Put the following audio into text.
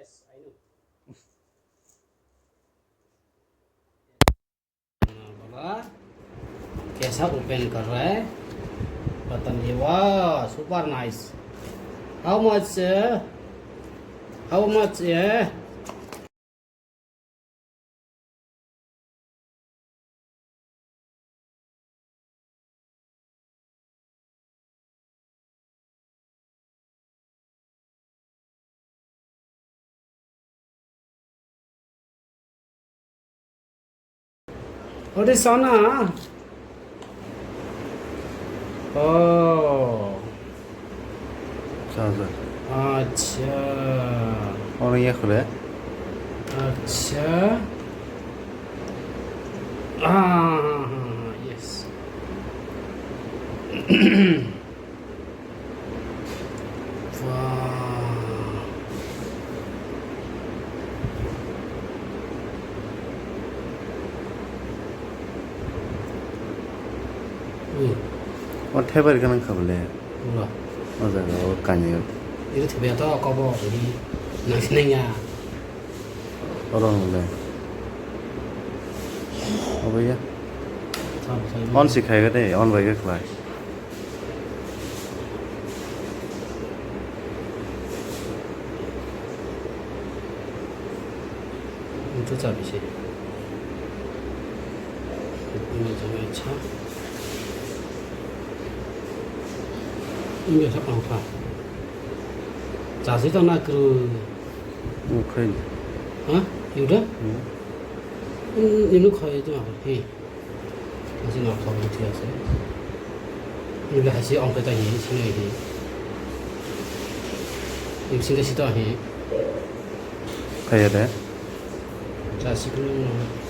Yes, I know. बाबा कैसा open कर रहा है बटन ये वाह सुपर नाइस हाउ मच है What is Sona? Oh, charger अच्छा और ये खुले अच्छा हाँ yes वाह और टेबल का ना खबले 뭐야 맞아요 어 까니요 이거 대배도 꺼보 우리 나시네냐 어려운데 어 भैया 참 ऑन सिखाएगा दे ऑन भाई का क्लास 또 잡이시 이거 저기 차 이거 잠깐 봐 자세도 나 그 오케이 어? 이거다? 이거 커야죠 해 다시 나 가고 어떻게 하세요? 이거 다시 엉켜다 해 신경이 해 이거 신경 시도 해 खाया दे 자식은